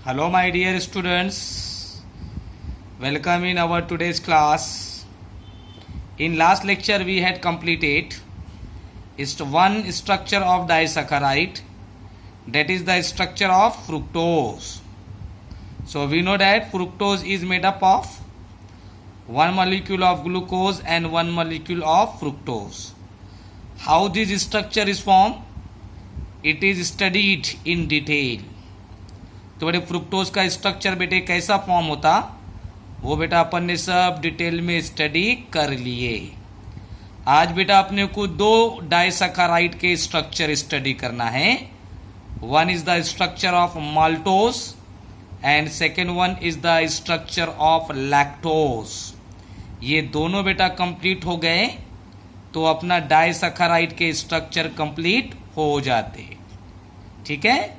Hello, my dear students. Welcome in our today's class. In last lecture, we had completed one structure of disaccharide, that is the structure of fructose. So we know that fructose is made up of one molecule of glucose and one molecule of fructose. How this structure is formed? It is studied in detail. तो बेटे fructose का structure बेटे कैसा form होता वो बेटा अपन ने सब डिटेल में स्टडी कर लिए। आज बेटा अपने को दो डाइसैकेराइड के स्ट्रक्चर स्टडी करना है। One is the structure of maltose and second one is the structure of lactose. ये दोनों बेटा कंप्लीट हो गए तो अपना डाइसैकेराइड के स्ट्रक्चर कंप्लीट हो जाते। ठीक है,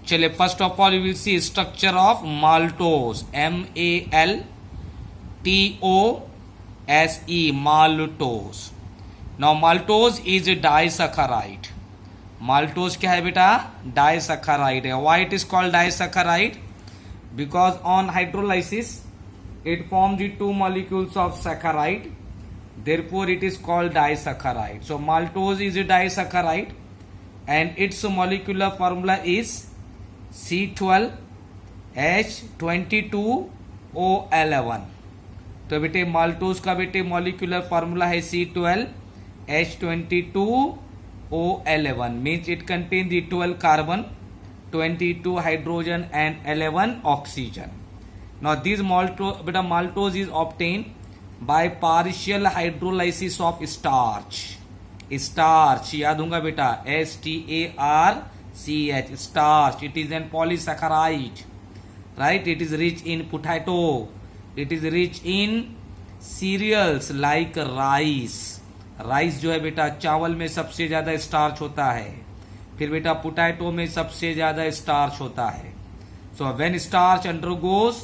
चलिए first of all you will see structure of maltose, MALTOSE, maltose. Now maltose is a disaccharide. Maltose क्या है बेटा? डाइसैकेराइड है। Why it is called disaccharide? Because on hydrolysis it form the two molecules of saccharide, therefore it is called disaccharide. So maltose is a disaccharide and its molecular formula is C12H22O11। तो बेटे maltose का बेटे molecular formula है C12H22O11, means it contain the 12 carbon, 22 hydrogen and 11 oxygen. Now this beta maltose is obtain by partial hydrolysis of starch। starch याद होगा बेटा, STARCH, starch। it is an polysaccharide, right? it is rich in potato, it is rich in cereals like rice। Rice जो है बेटा चावल में सबसे ज्यादा स्टार्च होता है, फिर बेटा पोटैटो में सबसे ज्यादा स्टार्च होता है। So when starch undergoes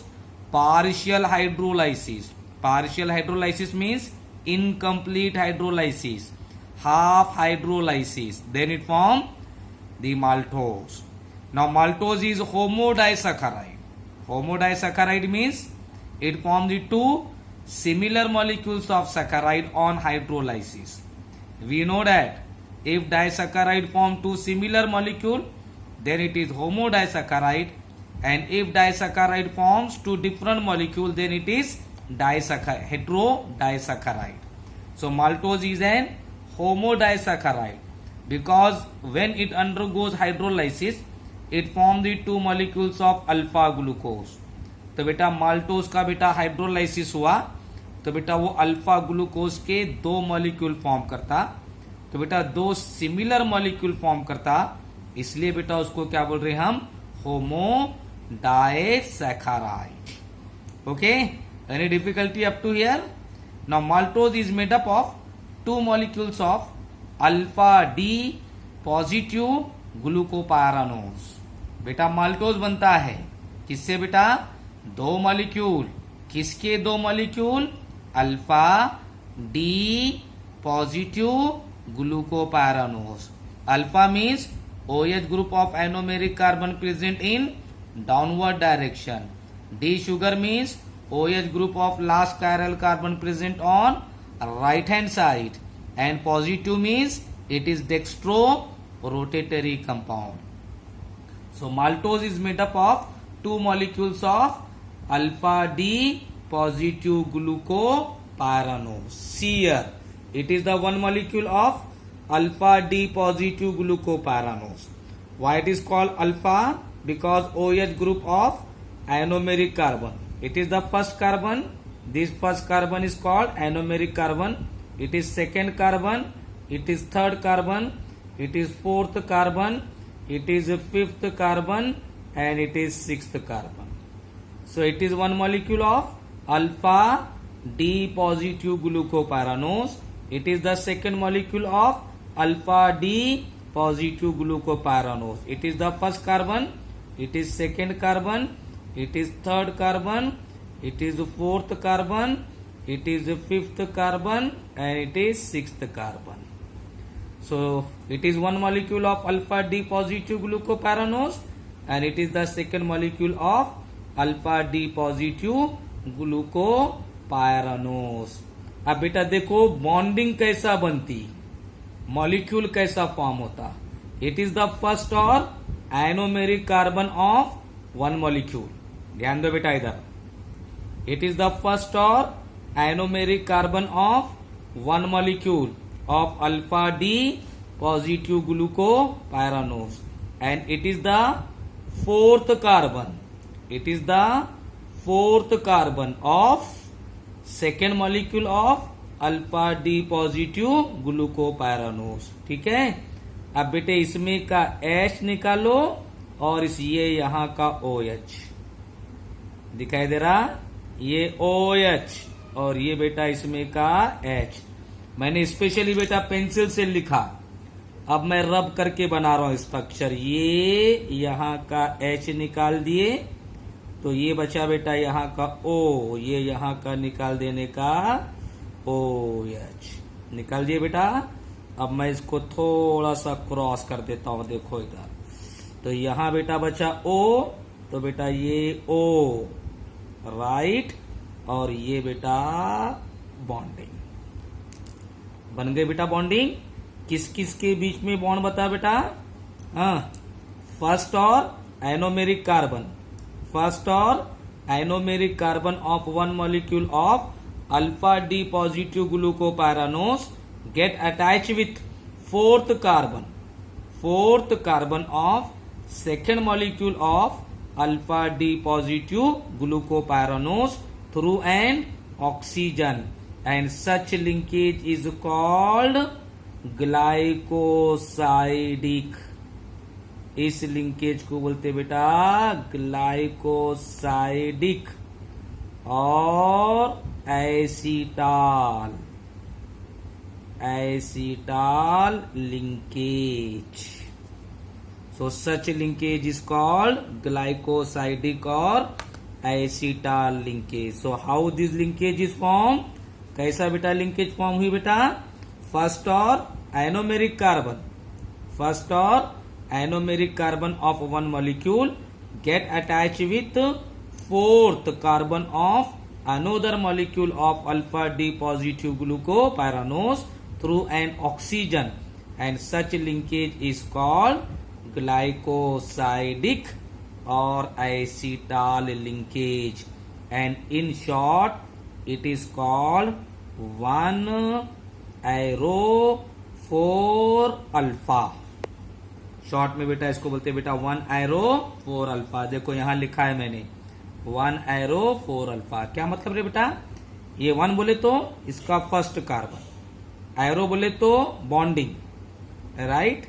partial hydrolysis, partial hydrolysis means incomplete hydrolysis, half hydrolysis, then it form the maltose. Now maltose is homodisaccharide. Homodisaccharide means it form the two similar molecules of saccharide on hydrolysis. We know that if disaccharide form two similar molecule, then it is homodisaccharide, and if disaccharide forms two different molecule, then it is heterodisaccharide. So maltose is an homodisaccharide because when it undergoes hydrolysis it forms the two molecules of alpha glucose। तो बेटा maltose का बेटा hydrolysis हुआ तो बेटा वो alpha glucose के दो मॉलिक्यूल फॉर्म करता, तो बेटा दो सिमिलर मॉलिक्यूल फॉर्म करता, इसलिए बेटा उसको क्या बोल रहे हैं हम? होमोडाइसैकेराइड। Okay, any difficulty up to here? Now maltose is made up of two molecules of alpha D positive glucopyranose। Beta maltose बनता है किससे बेटा? दो मॉलिक्यूल। किसके दो molecule? Alpha D positive glucopyranose. Alpha means OH group of anomeric carbon present in downward direction। D sugar means OH group of last chiral carbon present on right hand side, and positive means it is dextro rotatory compound। So maltose is made up of two molecules of alpha D positive glucopyranose। See here, it is the one molecule of alpha D positive glucopyranose। Why it is called alpha? Because OH group of anomeric carbon, it is the first carbon. This first carbon is called anomeric carbon, it is second carbon, it is third carbon, it is fourth carbon, it is fifth carbon, and it is sixth carbon। So it is one molecule of alpha D positive glucopyranose, it is the second molecule of alpha D positive glucopyranose, it is the first carbon, it is second carbon, it is third carbon, it is fourth carbon, it is fifth carbon, and it is sixth carbon। So it is one molecule of alpha D positive glucopyranose and it is the second molecule of alpha D positive glucopyranose. अब बेटा देखो bonding कैसा बनती, molecule कैसा form होता. It is the first or anomeric carbon of one molecule. ध्यान दो बेटा इधर. It is the first or anomeric carbon of one molecule of alpha D positive glucopyranose and it is the fourth carbon. It is the fourth carbon of second molecule of alpha D positive glucopyranose. ठीक है. अब बेटे इसमें का H निकालो और इस ये यहां का OH दिखाई दे रहा, ये OH और ये बेटा इसमें का H. मैंने स्पेशली बेटा पेंसिल से लिखा, अब मैं रब करके बना रहा हूं स्ट्रक्चर. ये यहां का H निकाल दिए तो ये बचा बेटा यहां का O, ये यहां का निकाल देने का OH निकाल दिए बेटा. अब मैं इसको थोड़ा सा क्रॉस कर देता हूं, देखो इधर. तो यहां बेटा बचा O, तो बेटा ये O राइट, और ये बेटा बॉन्डिंग बन गई बेटा. बॉन्डिंग किस किस के बीच में बॉन्ड बता बेटा? First or anomeric carbon, first or anomeric carbon of one molecule of alpha D positive glucopyranose get attach with fourth carbon of second molecule of alpha D positive glucopyranose through an oxygen, and such linkage is called glycosidic. इस linkage को बोलते बेटा glycosidic or acetal linkage. So such linkage is called glycosidic or acetal linkage. So how this linkage is form, कैसा बेटा linkage form हुई बेटा? First or anomeric carbon of one molecule get attach with fourth carbon of another molecule of alpha D positive glucopyranose through an oxygen, and such linkage is called glycosidic or acetal linkage, and in short it is called 1-airo-4 alpha. Short में बेटा इसको बोलते हैं बेटा 1-airo-4 alpha. देखो यहां लिखा है मैंने 1-airo-4 अल्फा. क्या मतलब है बेटा? ये 1 बोले तो इसका फर्स्ट कार्बन, एरो बोले तो बॉन्डिंग, राइट.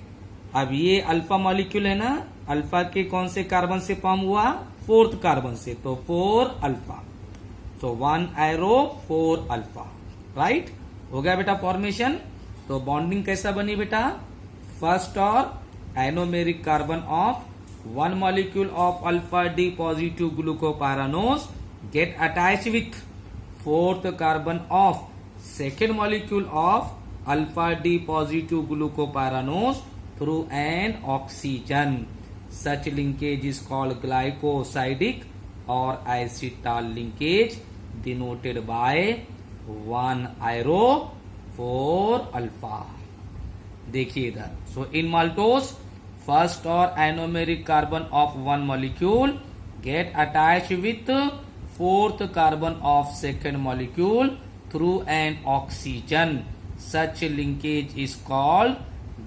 अब ये अल्फा मॉलिक्यूल है ना, अल्फा के कौन से कार्बन से फॉर्म हुआ? फोर्थ कार्बन से, तो 4 अल्फा. सो 1-airo-4 अल्फा, राइट. हो गया बेटा फॉर्मेशन. तो बॉन्डिंग कैसा बनी बेटा? First or anomeric carbon of one molecule of alpha D positive glucopyranose get attach with fourth carbon of second molecule of alpha D positive glucopyranose through an oxygen. Such linkage is called glycosidic or acetal linkage denoted by 1-airo-4 alpha. देखिए इधर. So in maltose first or anomeric carbon of one molecule get attach with fourth carbon of second molecule through an oxygen. Such linkage is called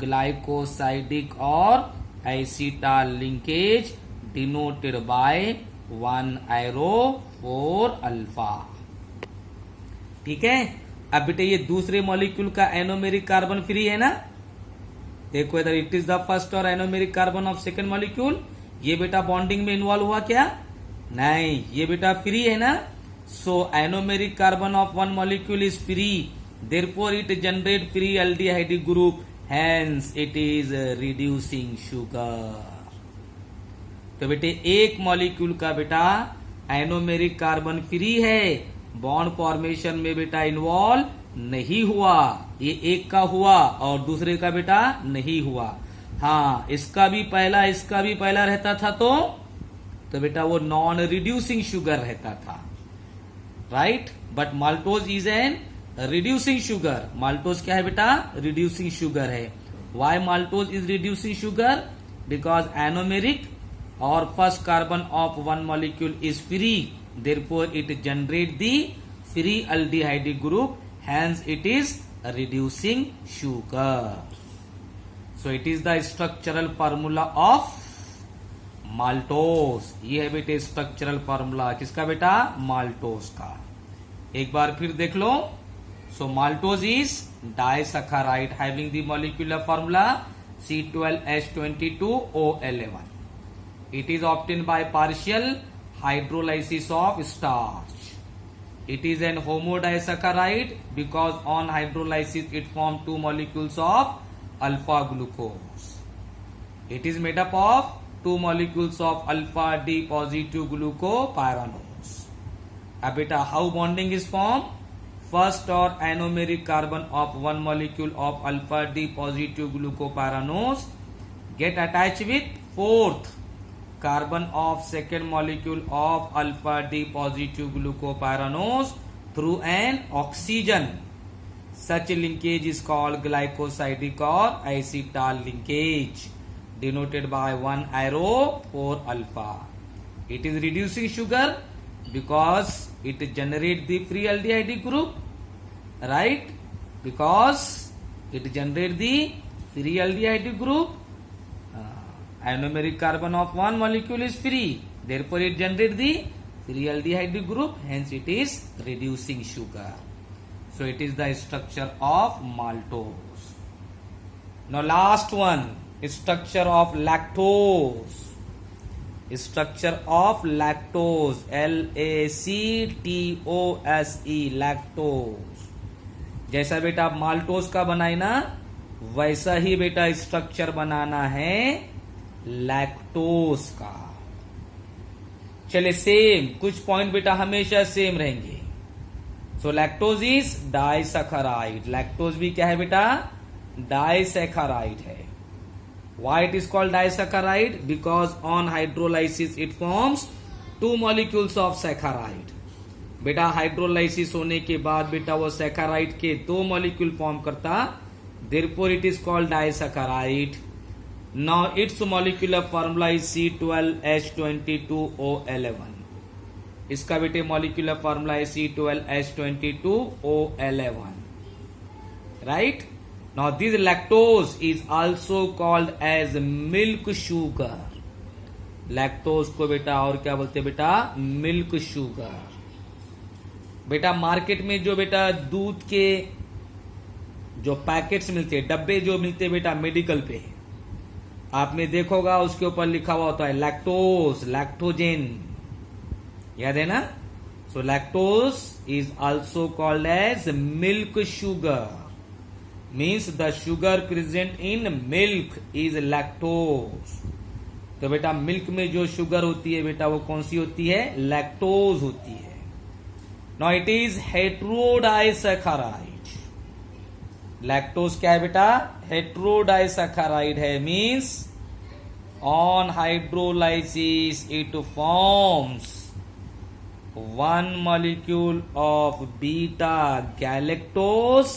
glycosidic or acetal linkage denoted by 1-airo-4 alpha. ठीक है. अब बेटे ये दूसरे molecule का anomeric carbon free है ना, देखो इधर. इट इज द फर्स्ट और anomeric carbon of second molecule. ये बेटा बॉन्डिंग में इन्वॉल्व हुआ क्या? नहीं, ये बेटा फ्री है ना. So anomeric carbon of one molecule is free, therefore it generate free aldehyde group, hence it is reducing sugar. तो बेटे एक मॉलिक्यूल का बेटा एनोमेरिक कार्बन फ्री है, बॉन्ड फॉर्मेशन में बेटा इन्वॉल्व नहीं हुआ. ये एक का हुआ और दूसरे का बेटा नहीं हुआ. हाँ, इसका भी पहला रहता था तो बेटा वो नॉन रिड्यूसिंग शुगर रहता था, right. But maltose is an reducing sugar. Maltose क्या है बेटा? रिड्यूसिंग शुगर है। Why maltose is reducing sugar? Because anomeric or first carbon of one molecule is free, therefore it generate the free aldehyde group, hence it is reducing sugar. So it is the structural formula of maltose. ये है बेटे structural formula किसका बेटा? Maltose का। एक बार फिर देख लो। So maltose is disaccharide having the molecular formula C12H22O11. It is obtained by partial hydrolysis of starch. It is an homodisaccharide because on hydrolysis it forms two molecules of alpha glucose. It is made up of two molecules of alpha D positive glucopyranose. अब बेटा how bonding is formed? First or anomeric carbon of one molecule of alpha D positive glucopyranose get attached with fourth carbon of second molecule of alpha D positive glucopyranose through an oxygen. Such linkage is called glycosidic or acetal linkage, denoted by one arrow for alpha. It is reducing sugar because it generates the free aldehyde group, right? Because it generates the free aldehyde group. Anomeric carbon of one molecule is free, therefore it generates the free aldehyde group, hence it is reducing sugar. So it is the structure of maltose. Now last one, structure of lactose. Structure of lactose, LACTOSE, lactose. जैसा बेटा आप maltose का बनाए ना, वैसा ही बेटा structure बनाना है lactose का। चले सेम, कुछ पॉइंट बेटा हमेशा सेम रहेंगे। सो लैक्टोज इज डाइसैकेराइड। लैक्टोज भी क्या है बेटा? डाइसैकेराइड है। Why it is called disaccharide? Because on hydrolysis it forms two molecules of saccharide. बेटा हाइड्रोलाइसिस होने के बाद बेटा वो सैकेराइड के दो मॉलिक्यूल फॉर्म करता, therefore it is called disaccharide. Now its molecular formula is C12H22O11. इसका बेटे molecular formula है C12H22O11. Right? Now this lactose is also called as milk sugar. Lactose को बेटा और क्या बोलते हैं बेटा? Milk sugar. बेटा मार्केट में जो बेटा दूध के जो पैकेट्स मिलते हैं, डब्बे जो मिलते हैं बेटा मेडिकल पे, आपने देखोगा उसके ऊपर लिखा हुआ होता है लैक्टोज, लैक्टोजेन, याद है ना? So lactose is also called as milk sugar, means the sugar present in milk is lactose. तो बेटा मिल्क में जो शुगर होती है बेटा वो कौन सी होती है? लैक्टोज होती है। Now it is heterodisaccharide. Lactose क्या है बेटा? हेटेरोडाइसैकेराइड है, means on hydrolysis it forms one molecule of beta galactose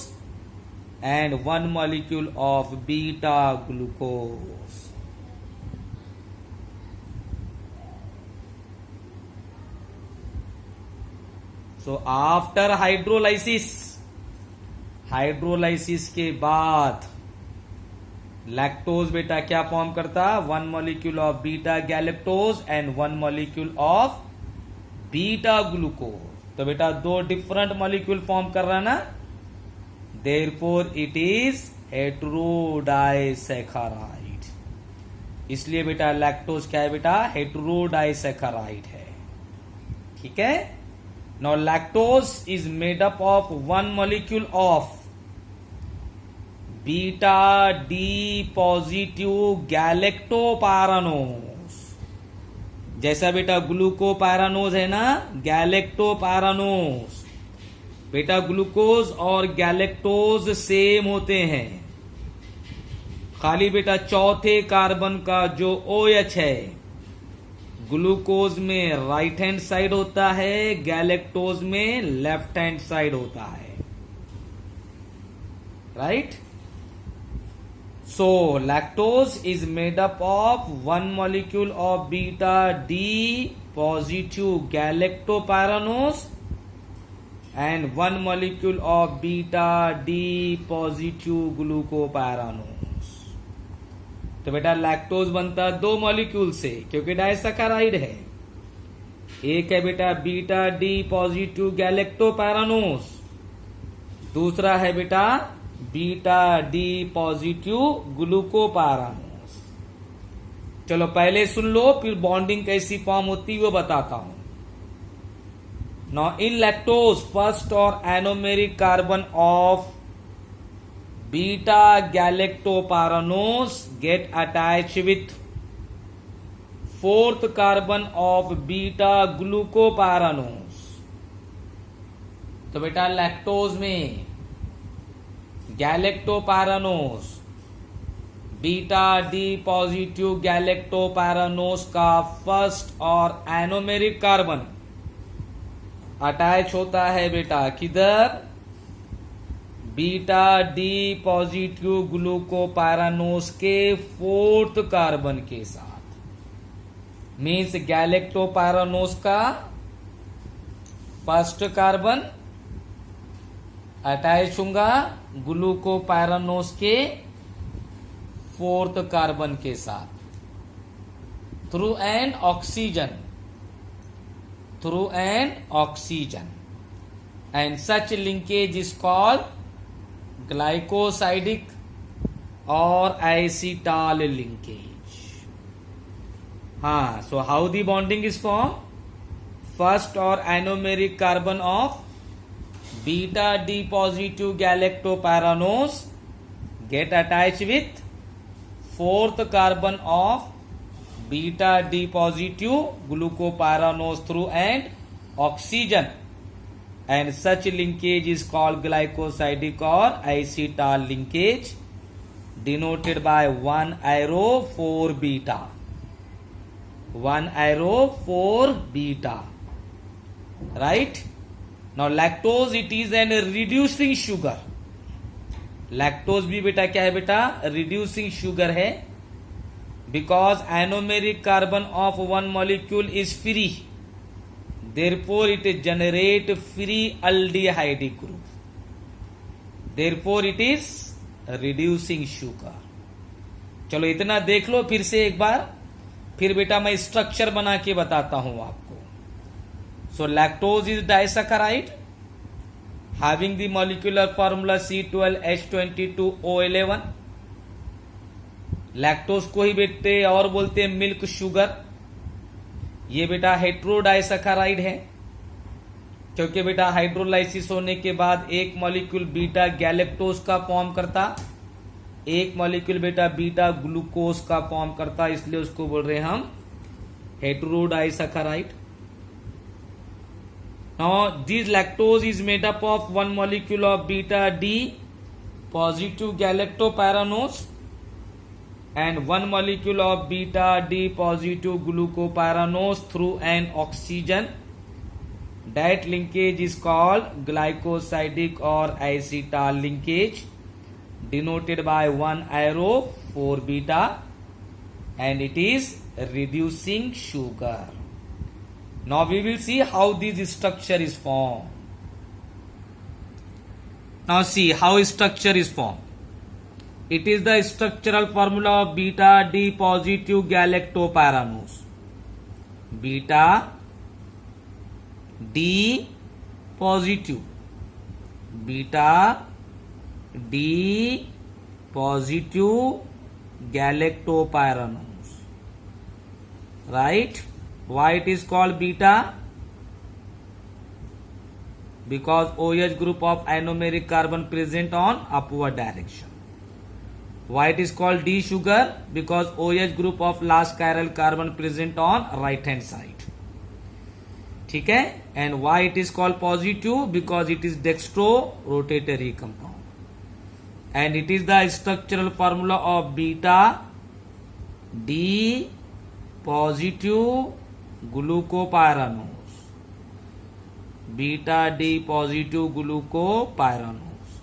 and one molecule of beta glucose. So after hydrolysis के बाद लैक्टोज बेटा क्या फॉर्म करता? One molecule of beta galactose and one molecule of beta glucose. तो बेटा दो different molecule form कर रहा है ना, देयरफॉर इट इज हेटेरोडाइसैकेराइड। इसलिए बेटा लैक्टोज क्या है बेटा? हेटेरोडाइसैकेराइड है। ठीक है। Now lactose is made up of one molecule of beta D positive galactopyranose। जैसा बेटा ग्लूकोपायरानोज है ना, गैलेक्टोपायरानोज। बेटा ग्लूकोज और गैलेक्टोज सेम होते हैं, खाली बेटा चौथे कार्बन का जो OH है ग्लूकोज में राइट हैंड साइड होता है, गैलेक्टोज में लेफ्ट हैंड साइड होता है, right. So lactose is made up of one molecule of beta D positive galactopyranose and one molecule of beta D positive glucopyranose। तो बेटा lactose बनता है 2 मॉलिक्यूल से क्योंकि डाइसैकेराइड है। एक है बेटा बीटा डी पॉजिटिव गैलेक्टोपैरानोस, दूसरा है बेटा बीटा डी पॉजिटिव ग्लूकोपैरानोस। चलो पहले सुन लो, फिर बॉन्डिंग कैसी फॉर्म होती है वो बताता हूं। Now in lactose, first or anomeric carbon of beta galactopyranose get attached with fourth carbon of beta glucopyranose। तो बेटा लैक्टोज में गैलेक्टोपैरानोस बीटा डी पॉजिटिव गैलेक्टोपैरानोस का फर्स्ट और एनोमेरिक कार्बन अटैच होता है बेटा किधर, बीटा डी पॉजिटिव ग्लूकोपैरानोस के फोर्थ कार्बन के साथ। मीन्स गैलेक्टोपैरानोस का फर्स्ट कार्बन अटैच होगा ग्लूकोपैरानोस के फोर्थ कार्बन के साथ through an oxygen, through an oxygen, and such linkage is called glycosidic or acetal linkage। so how the bonding is formed? First or anomeric carbon of beta D positive galactopyranose get attached with fourth carbon of beta D positive glucopyranose through and oxygen, and such linkage is called glycosidic or acetal linkage denoted by 1 arrow 4 beta, 1 arrow 4 beta, right. Now lactose it is an reducing sugar. Lactose भी बेटा क्या है बेटा, reducing sugar है। Because anomeric carbon of one molecule is free, therefore it generate free aldehyde group, therefore it is reducing sugar। चलो इतना देख लो फिर से एक बार, फिर बेटा मैं स्ट्रक्चर बना के बताता हूं आपको। So lactose is disaccharide having the molecular formula C12H22O11। Lactose को ही बेटे और बोलते हैं मिल्क शुगर। ये बेटा हेट्रोडाइसैकेराइड है क्योंकि बेटा हाइड्रोलाइसिस होने के बाद एक मॉलिक्यूल बीटा गैलेक्टोज का फॉर्म करता, एक मॉलिक्यूल बेटा बीटा ग्लूकोज का फॉर्म करता, इसलिए उसको बोल रहे हैं हम heterodisaccharide. Now this lactose is made up of one molecule of beta D positive galactopyranose and one molecule of beta D positive glucopyranose through an oxygen। That linkage is called glycosidic or acetal linkage denoted by 1 arrow 4 beta, and it is reducing sugar। Now we will see how this structure is formed। Now see how structure is formed। It is the structural formula of beta D positive galactopyranose। Beta D positive, beta D positive galactopyranose, right? Why it is called beta? Because OH group of anomeric carbon present on upward direction। Why it is called D sugar? Because OH group of last chiral carbon present on right hand side। ठीक है। And why it is called positive? Because it is dextro rotatory compound। and it is the structural formula of beta D positive glucopyranose. Beta D positive glucopyranose.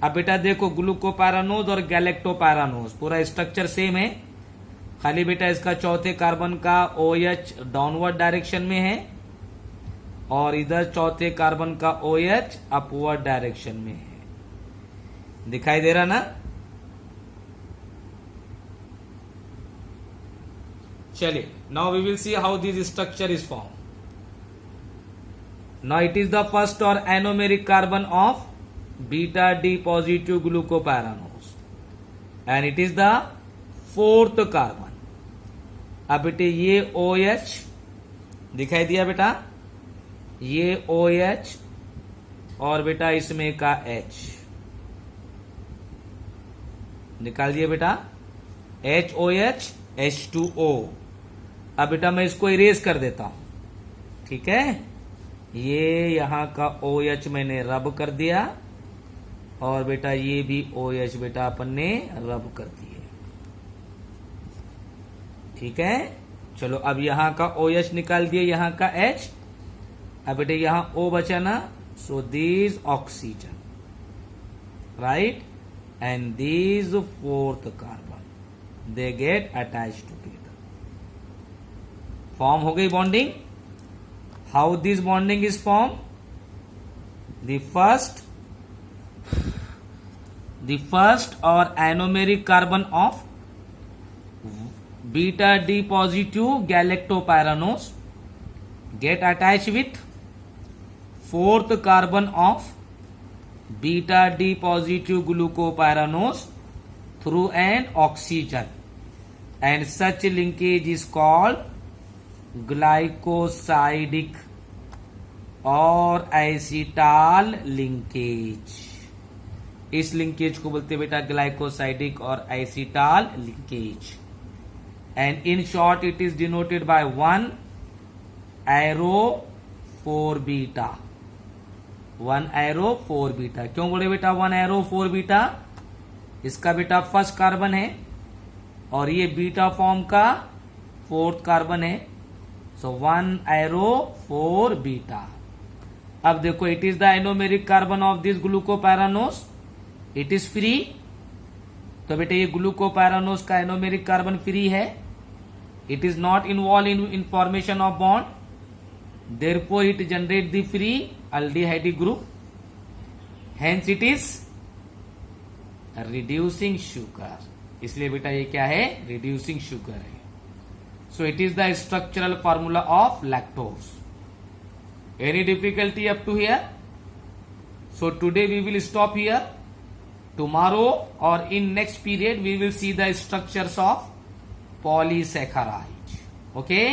अब बेटा देखो glucopyranose और गैलेक्टोपायरानोज पूरा structure same है, खाली बेटा इसका चौथे कार्बन का OH डाउनवर्ड डायरेक्शन में है और इधर चौथे कार्बन का OH अपवर्ड डायरेक्शन में है। दिखाई दे रहा ना? चलिए, now we will see how this structure is form. Now it is the first or anomeric carbon of beta D positive glucopyranose and it is the fourth carbon। अब बेटे ये OH दिखाई दिया बेटा, ये OH और बेटा इसमें का H निकाल दिया बेटा, HOH H2O। अब बेटा मैं इसको इरेज कर देता हूं, ठीक है। ये यहां का OH मैंने रब कर दिया और बेटा ये भी OH बेटा अपन ने रब कर दिए, ठीक है। चलो अब यहां का OH निकाल दिए, यहां का H। अब बेटे यहां O बचा ना, so this oxygen, right, and this fourth carbon, they get attach together. Form हो गई bonding. How this bonding is formed? The first or anomeric carbon of beta D positive galactopyranose get attached with fourth carbon of beta D positive glucopyranose through an oxygen, and such linkage is called glycosidic or acetal linkage. इस linkage को बोलते हैं बेटा glycosidic or acetal linkage, and in short it is denoted by 1 arrow 4 beta. 1 arrow 4 beta क्यों बोले बेटा 1 arrow 4 beta? इसका बेटा फर्स्ट कार्बन है और ये बीटा फॉर्म का फोर्थ कार्बन है, सो 1 एरो 4 बीटा। अब देखो it is the anomeric carbon of this glucopyranose, it is free. तो बेटे ये ग्लूकोपैरानोस का एनोमेरिक कार्बन फ्री है, it is not involve in formation of bond, therefore it generate the free aldehydic group, hence it is reducing sugar. इसलिए बेटा ये क्या है? रिड्यूसिंग शुगर है। So it is the structural formula of lactose. Any difficulty up to here? So today we will stop here. Tomorrow or in next period we will see the structures of polysaccharide. Okay?